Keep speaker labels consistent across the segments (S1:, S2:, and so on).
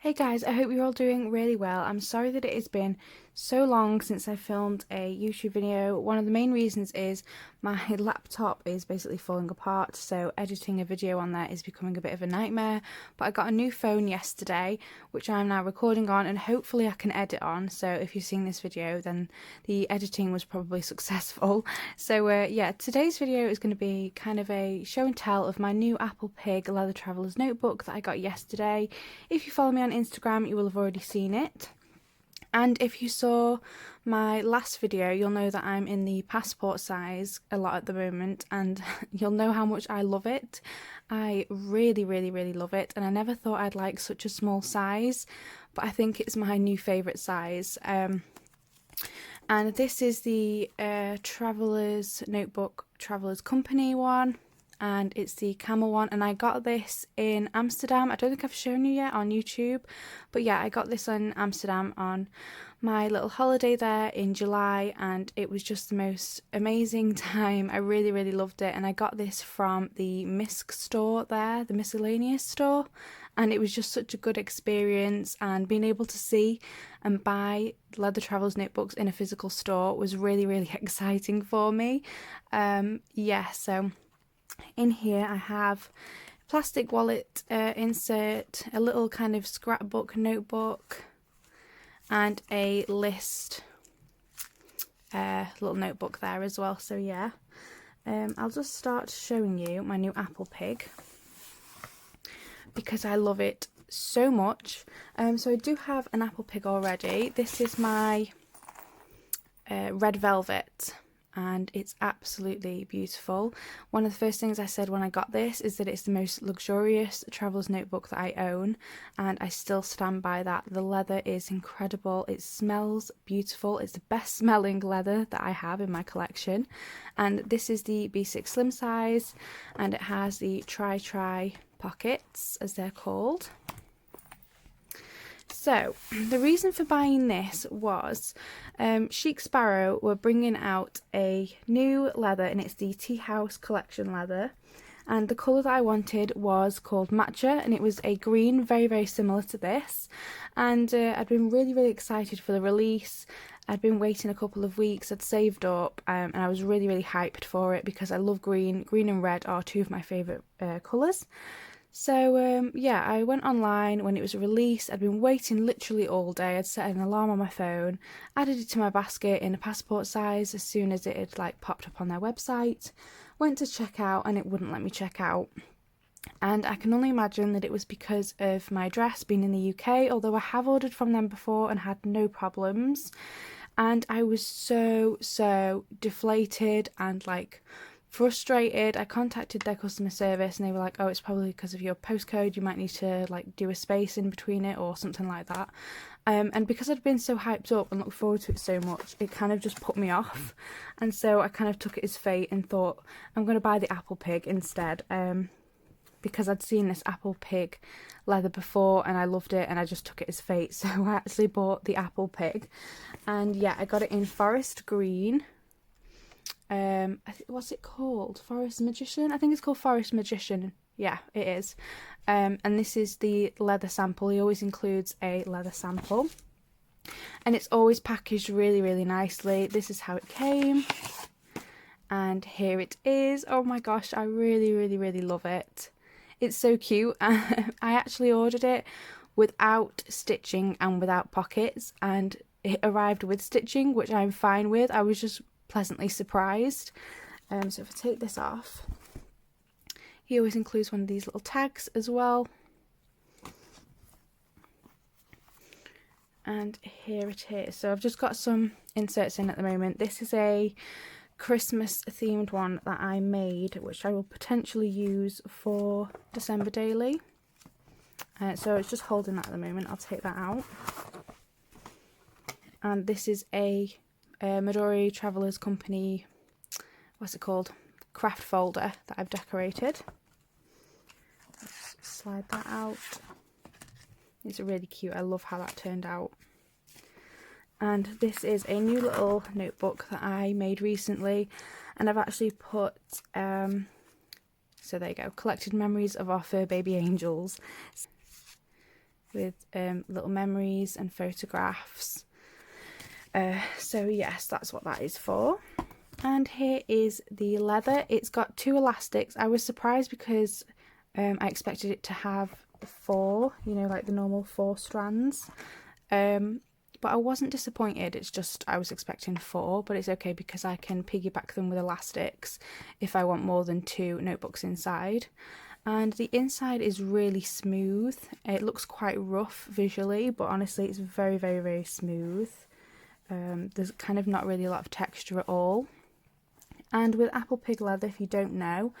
S1: Hey guys, I hope you're all doing really well. I'm sorry that it has been so long since I filmed a YouTube video. One of the main reasons is my laptop is basically falling apart, so editing a video on there is becoming a bit of a nightmare. But I got a new phone yesterday, which I'm now recording on, and hopefully I can edit on. So if you're seeing this video, then the editing was probably successful. So yeah, today's video is going to be kind of a show and tell of my new ApplePig Leather Traveller's Notebook that I got yesterday. If you follow me on Instagram, you will have already seen it. And if you saw my last video, you'll know that I'm in the passport size a lot at the moment, and you'll know how much I love it. I really love it, and I never thought I'd like such a small size, but I think it's my new favourite size. And this is the Traveller's Notebook, Traveller's Company one. And it's the camel one, and I got this in Amsterdam. I don't think I've shown you yet on YouTube, but yeah, I got this in Amsterdam on my little holiday there in July, and it was just the most amazing time. I really loved it, and I got this from the Misk store there, the miscellaneous store, and it was just such a good experience, and being able to see and buy Leather Traveller's notebooks in a physical store was really exciting for me. Yeah, so in here I have a plastic wallet insert, a little kind of scrapbook notebook, and a list little notebook there as well. So yeah, I'll just start showing you my new ApplePig because I love it so much. So I do have an ApplePig already. This is my red velvet, and it's absolutely beautiful. One of the first things I said when I got this is that it's the most luxurious traveller's notebook that I own, and I still stand by that. The leather is incredible, it smells beautiful, it's the best smelling leather that I have in my collection. And this is the B6 slim size, and it has the tri pockets, as they're called. So, the reason for buying this was Chic Sparrow were bringing out a new leather, and it's the Tea House Collection leather. And the colour that I wanted was called Matcha, and it was a green, very similar to this. And I'd been really excited for the release. I'd been waiting a couple of weeks, I'd saved up, and I was really hyped for it because I love green. Green and red are two of my favourite colours. So yeah, I went online when it was released. I'd been waiting literally all day. I'd set an alarm on my phone, added it to my basket in a passport size as soon as it had popped up on their website. Went to check out and it wouldn't let me check out. And I can only imagine that it was because of my address being in the UK, although I have ordered from them before and had no problems. And I was so deflated and frustrated. I contacted their customer service and they were like, oh, it's probably because of your postcode, you might need to do a space in between it or something like that. And because I'd been so hyped up and looked forward to it so much, it kind of just put me off. And so I kind of took it as fate and thought I'm going to buy the ApplePig instead, because I'd seen this ApplePig leather before and I loved it, and I just took it as fate. So I actually bought the ApplePig, and yeah, I got it in forest green. What's it called? Forest Magician? I think it's called Forest Magician. Yeah, it is. And this is the leather sample. He always includes a leather sample. And it's always packaged really nicely. This is how it came. And here it is. Oh my gosh, I really love it. It's so cute. I actually ordered it without stitching and without pockets, and it arrived with stitching, which I'm fine with. I was just pleasantly surprised. So if I take this off, he always includes one of these little tags as well. And here it is. So I've just got some inserts in at the moment. This is a Christmas themed one that I made, which I will potentially use for December daily. So it's just holding that at the moment. I'll take that out. And this is a Midori Traveller's Company, what's it called, craft folder that I've decorated. Let's slide that out. It's really cute. I love how that turned out. And this is a new little notebook that I made recently, and I've actually put so there you go, collected memories of our fur baby angels. with little memories and photographs. So yes, that's what that is for. And here is the leather. It's got 2 elastics. I was surprised because I expected it to have 4, you know, like the normal 4 strands. But I wasn't disappointed. It's just I was expecting 4, but it's okay because I can piggyback them with elastics if I want more than 2 notebooks inside. And the inside is really smooth. It looks quite rough visually, but honestly it's very, very, very smooth. There's kind of not really a lot of texture at all. And with ApplePig leather, if you don't know,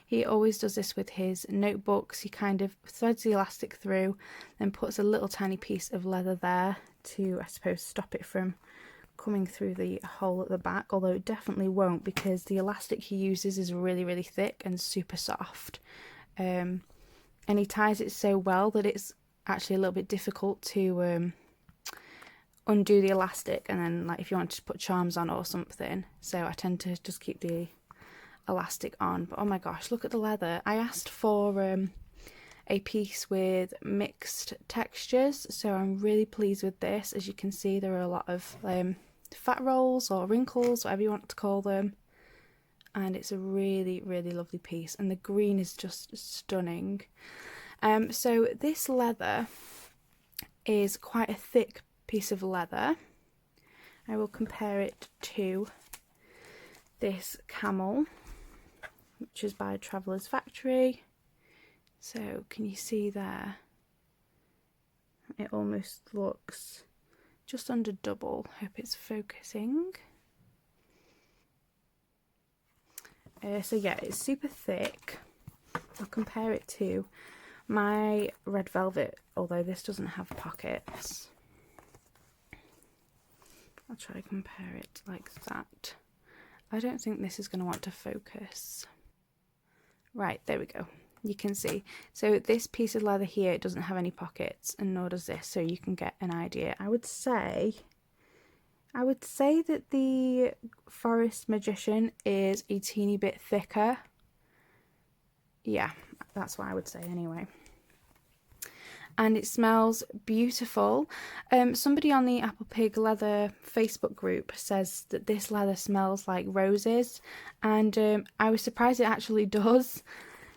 S1: he always does this with his notebooks. He kind of threads the elastic through, then puts a little tiny piece of leather there to, I suppose, stop it from coming through the hole at the back, although it definitely won't because the elastic he uses is really, really thick and super soft. And he ties it so well that it's actually a little bit difficult to undo the elastic, and then like if you want to put charms on or something. So I tend to just keep the elastic on. But oh my gosh, look at the leather. I asked for a piece with mixed textures, so I'm really pleased with this. As you can see, there are a lot of fat rolls or wrinkles, whatever you want to call them, and it's a really, really lovely piece, and the green is just stunning. So this leather is quite a thick piece of leather. I will compare it to this camel, which is by Traveller's Factory. So can you see there? It almost looks just under double. Hope it's focusing. So yeah, it's super thick. I'll compare it to my red velvet, although this doesn't have pockets. I'll try to compare it like that. I don't think this is going to want to focus. Right, there we go. You can see. So this piece of leather here, it doesn't have any pockets, and nor does this, so you can get an idea. I would say that the Forest Magician is a teeny bit thicker. Yeah, that's what I would say anyway. And it smells beautiful. Somebody on the ApplePig leather Facebook group says that this leather smells like roses, and I was surprised it actually does.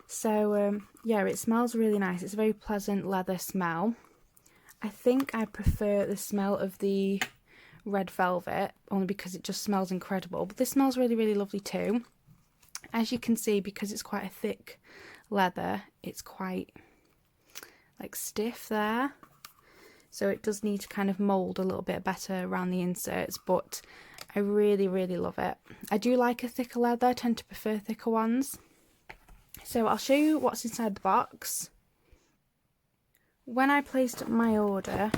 S1: So yeah, it smells really nice. It's a very pleasant leather smell. I think I prefer the smell of the red velvet only because it just smells incredible, but this smells really, really lovely too. As you can see, because it's quite a thick leather, it's quite like stiff there, so it does need to kind of mould a little bit better around the inserts, but I really, really love it. I do like a thicker leather. I tend to prefer thicker ones. So I'll show you what's inside the box. When I placed my order,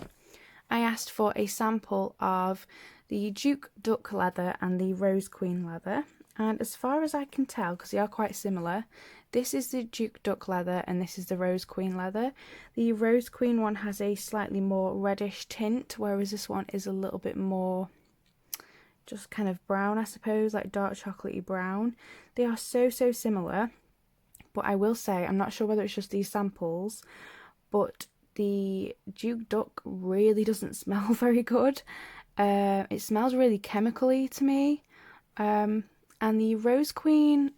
S1: I asked for a sample of the Duke Duck leather and the Rose Queen leather, and as far as I can tell, because they are quite similar, this is the Duke Duck leather and this is the Rose Queen leather. The Rose Queen one has a slightly more reddish tint, whereas this one is a little bit more just kind of brown, I suppose, like dark chocolatey brown. They are so, so similar, but I will say, I'm not sure whether it's just these samples, but the Duke Duck really doesn't smell very good. It smells really chemically to me. And the Rose Queen,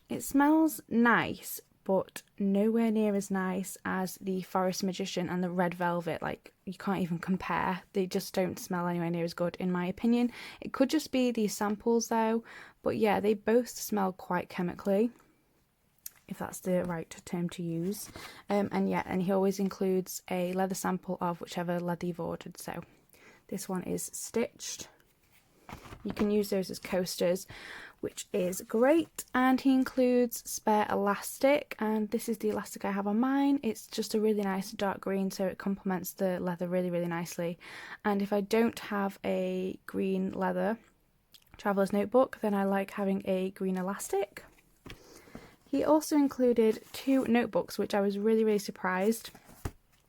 S1: it smells nice, but nowhere near as nice as the Forest Magician and the Red Velvet. Like, you can't even compare. They just don't smell anywhere near as good, in my opinion. It could just be these samples though, but yeah, they both smell quite chemically, if that's the right term to use. And yeah, and he always includes a leather sample of whichever leather you've ordered. So this one is stitched. You can use those as coasters, which is great. And he includes spare elastic, and this is the elastic I have on mine. It's just a really nice dark green, so it complements the leather really, really nicely. And if I don't have a green leather traveler's notebook, then I like having a green elastic. He also included 2 notebooks, which I was really, really surprised.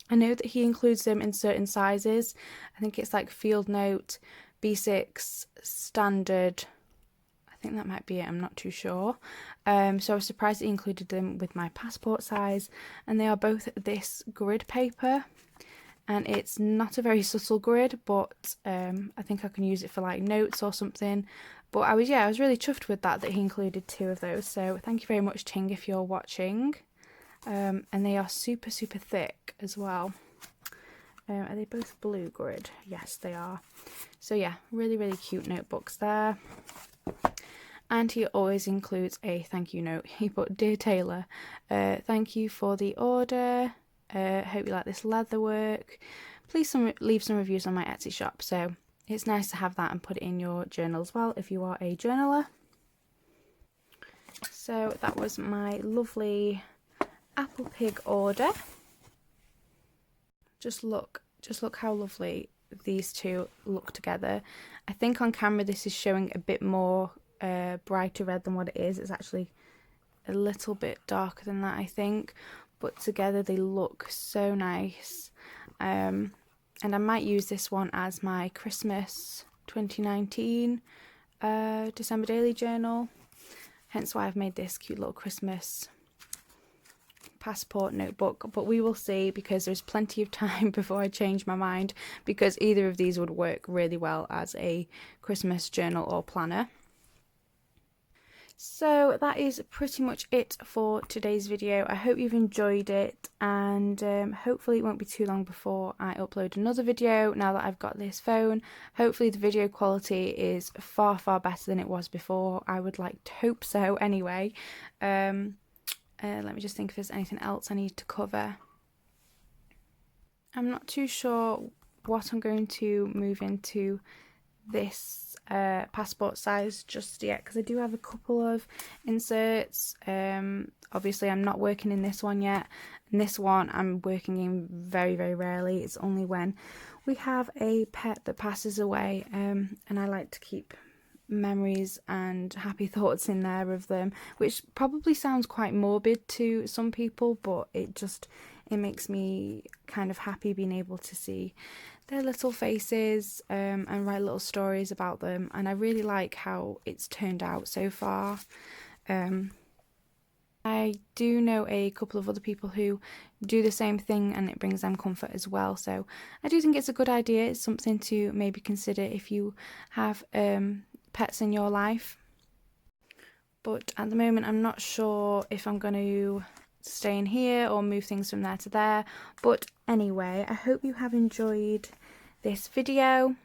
S1: I know that he includes them in certain sizes. I think it's like Field Note, B6, Standard. I think that might be it, I'm not too sure. So I was surprised he included them with my passport size, and they are both this grid paper, and it's not a very subtle grid, but I think I can use it for like notes or something. But I was really chuffed with that he included 2 of those, so thank you very much, Ting, if you're watching. And they are super thick as well. Are they both blue grid? Yes, they are. So yeah, really cute notebooks there. And he always includes a thank you note. He put, "Dear Taylor, thank you for the order. Hope you like this leather work. Please leave some reviews on my Etsy shop." So it's nice to have that and put it in your journal as well if you are a journaler. So that was my lovely ApplePig order. Just look how lovely these 2 look together. I think on camera this is showing a bit more brighter red than what it is. It's actually a little bit darker than that, I think, but together they look so nice. And I might use this one as my Christmas 2019 December daily journal, hence why I've made this cute little Christmas passport notebook. But we will see, because there's plenty of time before I change my mind, because either of these would work really well as a Christmas journal or planner. So that is pretty much it for today's video. I hope you've enjoyed it, and hopefully it won't be too long before I upload another video now that I've got this phone. Hopefully the video quality is far better than it was before. I would like to hope so anyway. Let me just think if there's anything else I need to cover. I'm not too sure what I'm going to move into this passport size just yet, because I do have a couple of inserts. Obviously I'm not working in this one yet, and this one I'm working in very rarely. It's only when we have a pet that passes away, and I like to keep memories and happy thoughts in there of them, which probably sounds quite morbid to some people, but it makes me kind of happy being able to see their little faces and write little stories about them, and I really like how it's turned out so far. I do know a couple of other people who do the same thing, and it brings them comfort as well, so I do think it's a good idea. It's something to maybe consider if you have pets in your life. But at the moment I'm not sure if I'm going to stay in here or move things from there to there. But anyway, I hope you have enjoyed this video.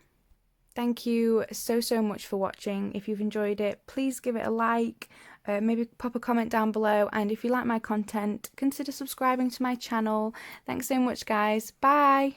S1: Thank you so much for watching. If you've enjoyed it, please give it a like, maybe pop a comment down below, and if you like my content, consider subscribing to my channel. Thanks so much, guys. Bye.